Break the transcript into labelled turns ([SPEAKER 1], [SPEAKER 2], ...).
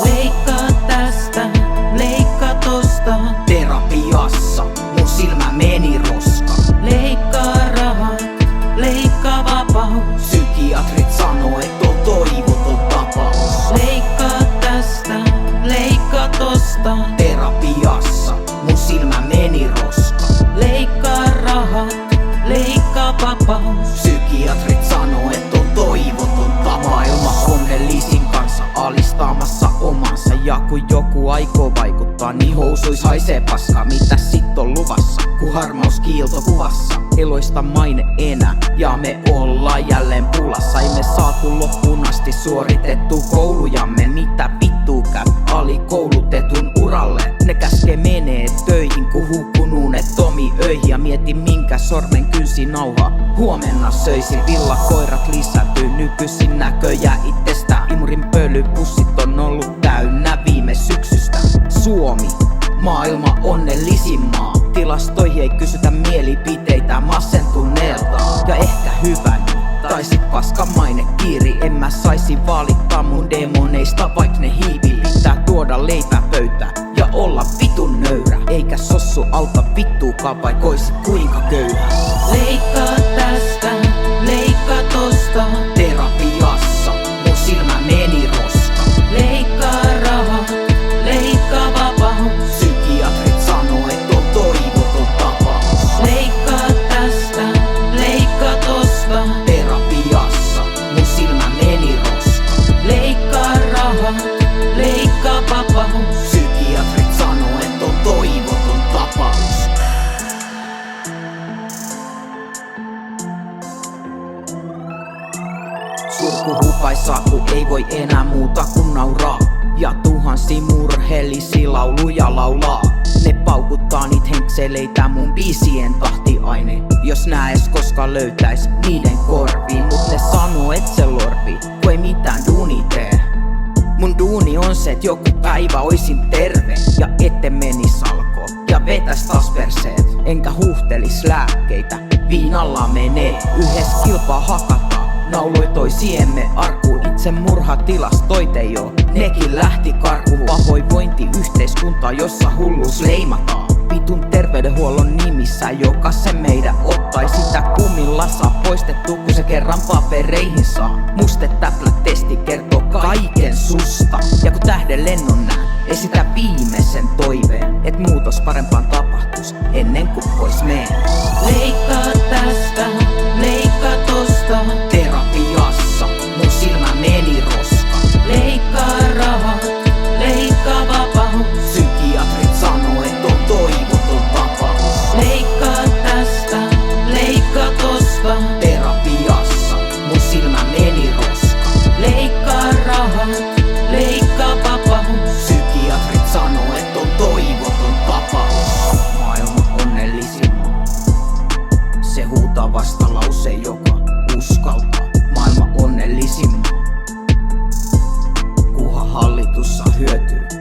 [SPEAKER 1] Leikkaa tästä, leikkaa tosta.
[SPEAKER 2] Terapiassa mun silmä meni roska.
[SPEAKER 1] Leikkaa rahat, leikkaa vapaus.
[SPEAKER 2] Psykiatrit sanoo, et on toivoton tapaus.
[SPEAKER 1] Leikkaa tästä, leikkaa tosta.
[SPEAKER 2] Terapiassa mun silmä meni roska.
[SPEAKER 1] Leikkaa rahat, leikkaa vapaus.
[SPEAKER 2] Psykiatrit sanoo, et on toivoton tapaus. Maailma onnellisin kanssa alistamassa omansa. Ja kun joku aikoo vaikuttaa, niin housuis haisee paska. Mitä sit on luvassa, kun harmaus kiilto kuvassa? Eloista maine enää, ja me ollaan jälleen pulassa. Ei me saatu loppuun asti suoritettu koulujamme. Mitä vittuu käy alikoulutetun uralle? Ne käskee menee töihin, kun hukkunuunet Tomi öihin. Ja mieti minkä sormen kynsi nauha huomenna söisin. Villakoirat lisääntyy nykyisin näköjä itsestä. Imurin pölypussit on ollut täynnä viime syksystä. Suomi, maailma onnellisin maa. Tilastoihin ei kysytä mielipiteitä masentuneelta. Ja ehkä hyvä niin, tai sit paska maine kiiri. En mä saisi valittaa mun demoneista, vaik ne hiivi. Pitää tuoda leipää pöytään ja olla vitun nöyrä. Eikä sossu auta vittuukaan, vaik oisit kuinka köyhä.
[SPEAKER 1] Leikkaa tästä, leikkaa tosta.
[SPEAKER 2] Terapiassa mun silmä meni roska.
[SPEAKER 1] Leikkaa rahat, leikkaa vapaus.
[SPEAKER 2] Psykiatrit sanoo, et on toivoton tapaus.
[SPEAKER 1] Leikkaa tästä, leikkaa tosta.
[SPEAKER 2] Terapiassa mun silmä meni roska.
[SPEAKER 1] Leikkaa rahat, leikkaa vapaus.
[SPEAKER 2] Psykiatrit sanoo, et on toivoton tapaus. Surku hupaisaa, kun ei voi enää muuta kuin nauraa. Ja tuhansi murheellisi lauluja laulaa. Ne paukuttaa niit henkseleitä mun biisien tahtiaine. Jos näes koska löytäis niiden korviin. Mut ne sanoo et se lorvi, kun ei mitään duuni tee. Mun duuni on se, et joku päivä oisin terve. Ja ette menis alkoon ja vetäis taas perseet. Enkä huhtelis lääkkeitä, viinalla menee. Yhes kilpaa hakataan, nauloi toisiemme arkuun. Itse murhatilastoit ei oo, nekin lähti karkuun. Pahoinvointi yhteiskunta, jossa hulluus leimataan. Vitun terveydenhuollon nimissä jokaisen meidän ottai. Sitä kummilla saa poistettu, kun se kerran papereihin saa. Mustetäplä-testi kertoo kaiken susta. Ja kun tähden lennon näen, esitä viimeisen toiveen, et muutos parempaan tapahtuis ennen kuin pois meen.
[SPEAKER 1] Leikkaa tästä, leikkaa tosta.
[SPEAKER 2] Terapiassa mun silmä meni roska.
[SPEAKER 1] Leikkaa rahat, leikkaa vapaus.
[SPEAKER 2] Psykiatrit sanoo, et on toivoton tapaus.
[SPEAKER 1] Leikkaa tästä, leikkaa tosta.
[SPEAKER 2] Terapiassa mun silmä meni roska.
[SPEAKER 1] Leikkaa rahat, leikkaa vapaus.
[SPEAKER 2] Psykiatrit sanoo, et on toivoton tapaus. Maailma onnellisin maa. Se huutaa vastalause, joka uskaltaa. Maailma onnellisin maa. Kuha hallitus saa hyötyä.